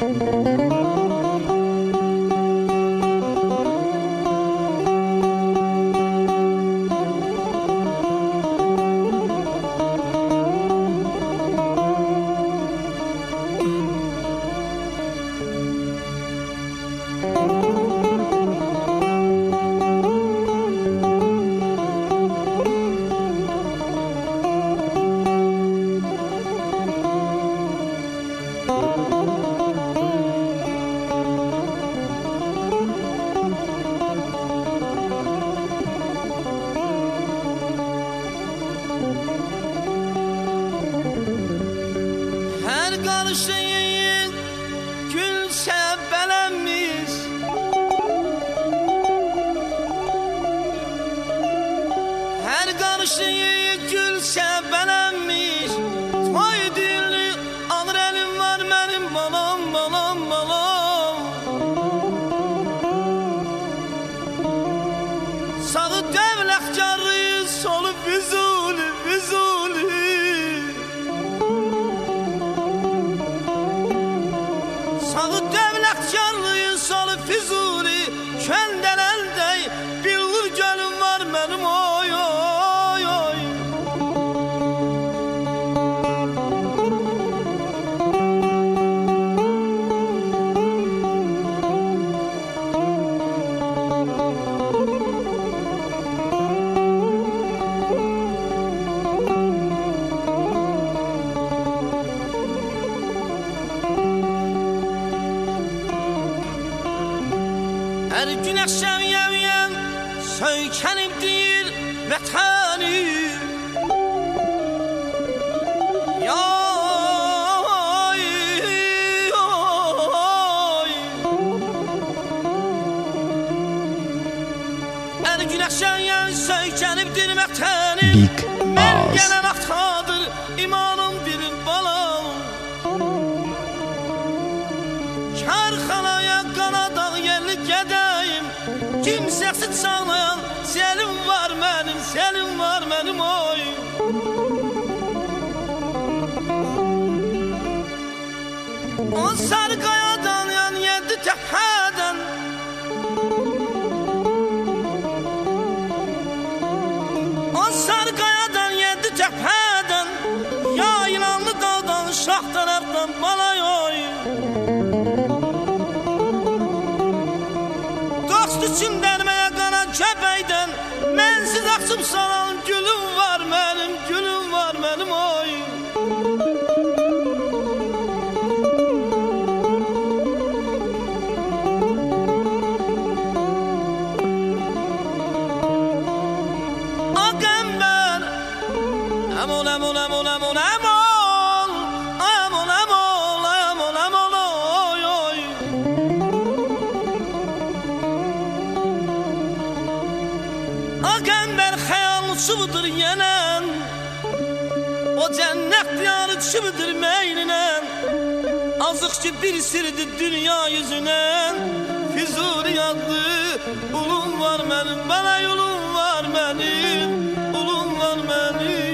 Her karşıyı gül şebelenmiş, her karşıyı gül şebelenmiş. Toy dilli alır elim var benim balam balam balam. Sağı devletkarı, solu Füzuli Füzuli. Sağı devletkarlıyı, solu Füzuli. Könden elde billur gölüm var benim oy oy oy. Her gün akşam yevyen söykenip değil vatani. Yay yay. Her gün akşam yevyen söykenip değil vatani. Big Ben Oz. gelen aktadır imanım dilim balam. Karxanaya qanadaq yerli gedəyim. Kimsəsiz çağlayan selim var mənim, selim var mənim oy. O sarı qayadan yan yedi təpədən, o sarı qayadan yedi təpədən, yayılanlı dağdan şax tərəfdən balay oy. Dost üçün dərməyə qana köpəkdən, mənsiz açıb salan gülüm var mənim, gülüm var mənim oy. A qəmbər, əmol, əmol, əmol, əmol, əmol, əmol, əmol, əmol, əmol, oy, oy. A qəmbər xəyalçıdır yenən, o cənnət diyarı düşübdür meyninen. Azıq ki bir sirdi dünya yüzünen. Füzuli adlı ulum var mənim, bana yolum var mənim, ulum var mənim.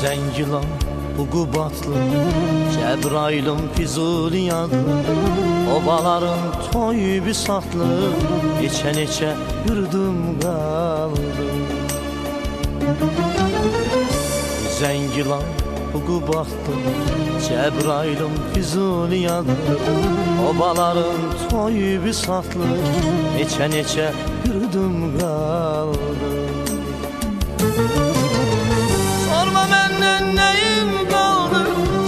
Zəngilan, Uqubatlı, Cəbrayılım, Füzuli adlı Obaların toy bir satlı, neçə yurdum qaldı. Zəngilan Qubaqdı, Cəbrayılım Füzuliyadı. Obaların toy bir satlı, neçə yurdum qaldı. Sorma məndən nəyim qaldı,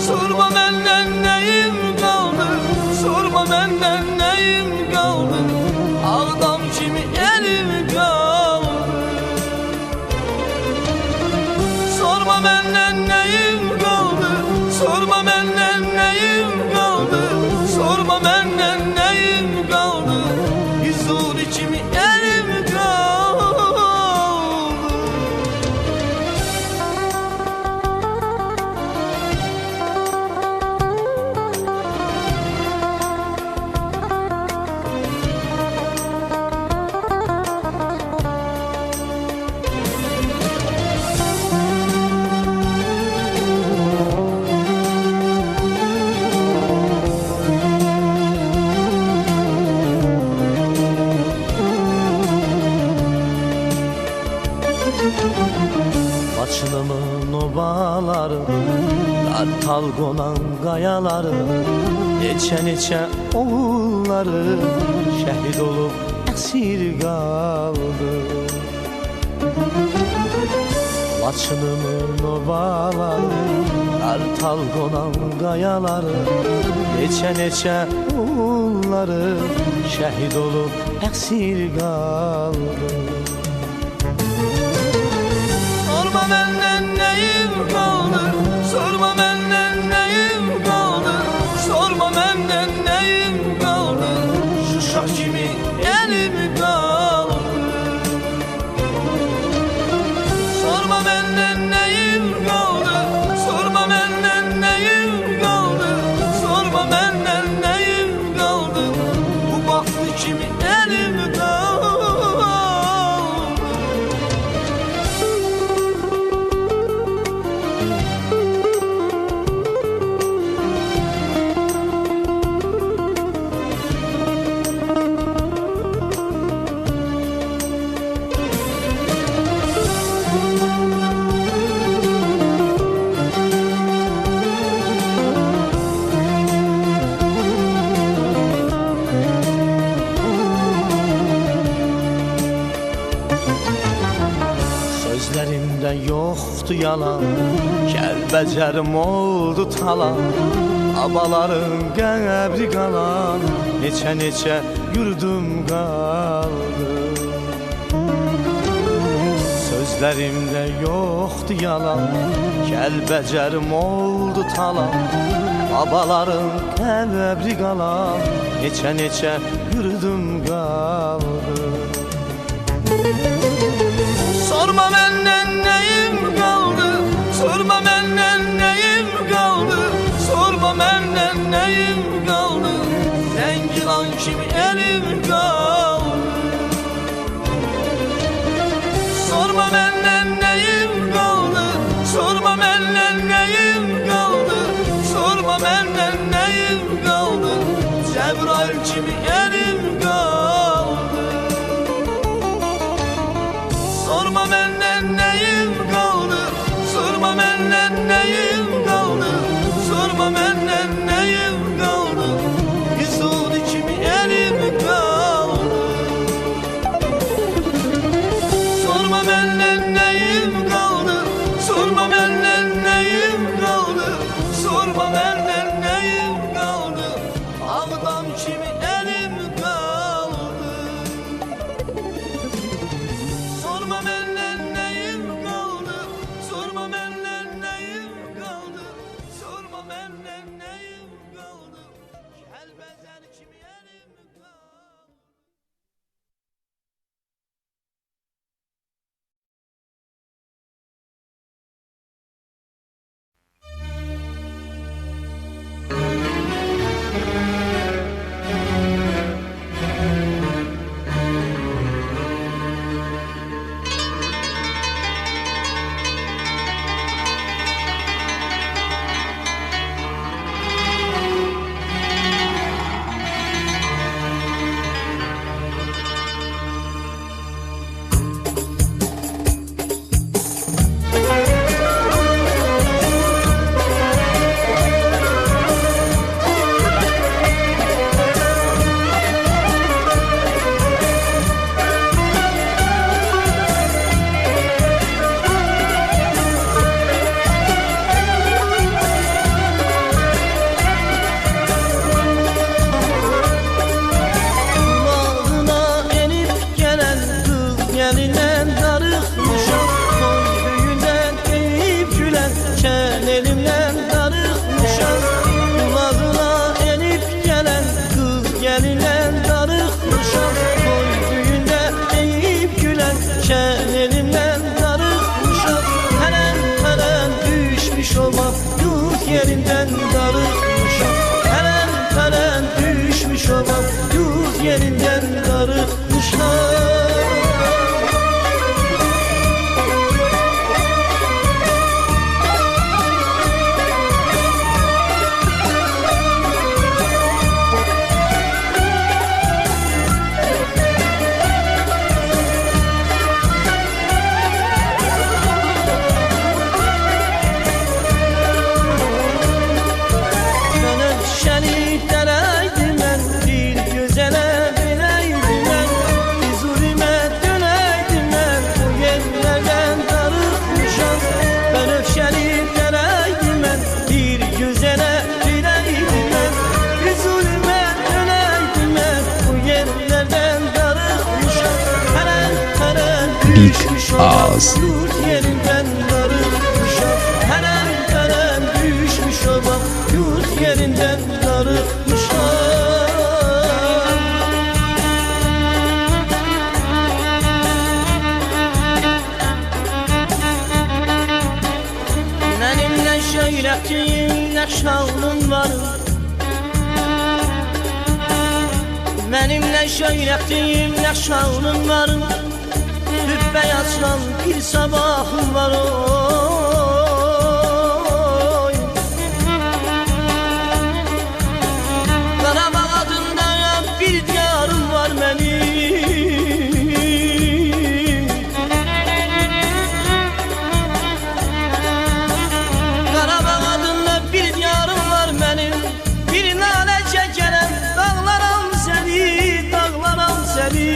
sorma məndən nəyim qaldı, sorma məndən nəyim qaldı, ağdam kimi elim qaldı. Sorma məndən nəyim qaldı, sorma məndən nəyim qaldı, sorma məndən nəyim qaldı, Füzuli kimi elim qaldı. Laçınımın obaları, Qartal qonan qayaları, neçə oğulları şəhid olub əsir qaldı. Laçınımın obaları, Qartal qonan qayaları, neçə oğulları şəhid olub əsir qaldı. Sorma məndən nəyim qaldı, sorma məndən nəyim qaldı, sorma məndən nəyim qaldı, Şuşa kimi elim qaldı. Sorma məndən nəyim qaldı, sorma məndən nəyim qaldı, sorma məndən nəyim qaldı, bu baxtı kimi elim qaldı. Sözlərimdə yoxdur yalan, Kəlbəcərim oldu talan, Abaların qəbri qalan, neçə yurdum qaldı. Sözlərimdə yoxdur yalan, Kəlbəcərim oldu talan, Abaların qəbri qalan, neçə yurdum qaldı. Sorma məndən nəyim qaldı, sorma məndən nəyim qaldı, sorma məndən nəyim qaldı, Zəngilan kimi elim qaldı. Sorma məndən nəyim qaldı, sorma məndən nəyim qaldı, sorma məndən nəyim qaldı, Cəbrayıl kimi elim qaldı. Sorma məndən Big Ağız. Yurt yerinden darılmışam, herem herem düşmüş obam, yurt yerinden darılmışam. Benimle şöyletiğim ne şalım var, benimle şöyletiğim ne şalım var, beyazlan bir sabahım var oy. Qarabağ adında bir diyarım var benim, Qarabağ adında bir diyarım var benim. Bir nalə çəkərəm, dağlaram səni, dağlaram səni.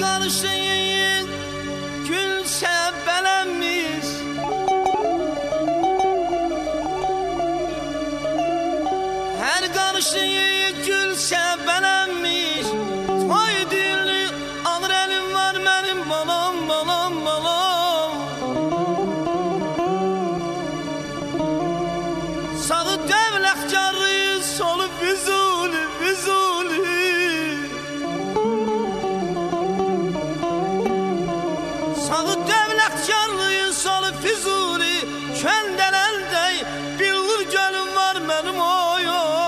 Karşıyı gül şebelenmiş, her karşıyı gül şebelenmiş. Toy dilli alır elim var benim balam balam balam. Sağı devlet devlet carı solu Füzuli, Füzuli. Sağı devlet carı solu Füzuli. Köndələldə bir gölüm var mənim oy oy.